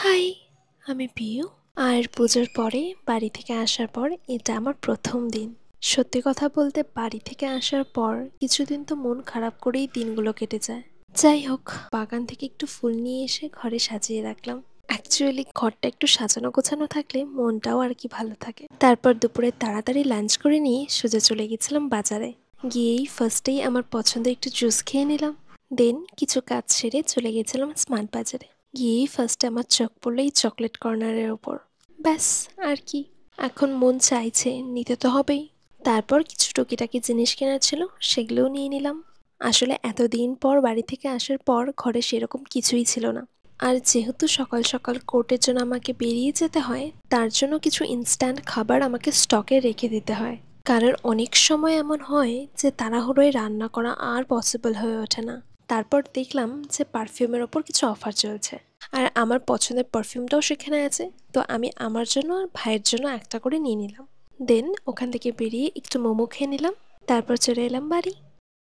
High, আমি পিউ। আর পুজোর পরে বাড়ি থেকে আসার পর এটা আমার প্রথম দিন। সত্যি কথা বলতে বাড়ি থেকে আসার পর কিছুদিন তো মন খারাপ করেই দিনগুলো কেটে যায়। যাই হোক, বাগান থেকে একটু ফুল নিয়ে এসে ঘরে সাজিয়ে রাখলাম। অ্যাকচুয়ালি ঘরটা একটু সাজানো গোছানো থাকলে মনটাও আর কি ভালো থাকে। তারপর দুপুরে তাড়াতাড়ি লাঞ্চ করে নিয়ে সোজা চলে গেছিলাম বাজারে। গিয়েই ফার্স্টেই আমার পছন্দের একটু জুস খেয়ে নিলাম। দেন কিছু কাজ সেরে চলে গেছিলাম স্মার্ট বাজারে। গিয়েই ফার্স্টে আমার চোখ পড়লো এই চকলেট কর্নারের ওপর। ব্যাস, আর কি, এখন মন চাইছে নিতে তো হবেই। তারপর কিছু টুকিটাকি জিনিস কেনার ছিল, সেগুলোও নিয়ে নিলাম। আসলে এতদিন পর বাড়ি থেকে আসার পর ঘরে সেরকম কিছুই ছিল না। আর যেহেতু সকাল সকাল কোর্টের জন্য আমাকে বেরিয়ে যেতে হয়, তার জন্য কিছু ইনস্ট্যান্ট খাবার আমাকে স্টকে রেখে দিতে হয়। কারণ অনেক সময় এমন হয় যে তাড়াহুড়োয় রান্না করা আর পসিবল হয়ে ওঠে না। তারপর দেখলাম যে পারফিউমের ওপর কিছু অফার চলছে, আর আমার পছন্দের পারফিউমটাও সেখানে আছে। তো আমি আমার জন্য আর ভাইয়ের জন্য একটা করে নিয়ে নিলাম। দেন ওখান থেকে বেরিয়ে একটু মোমো খেয়ে নিলাম। তারপর চলে এলাম বাড়ি।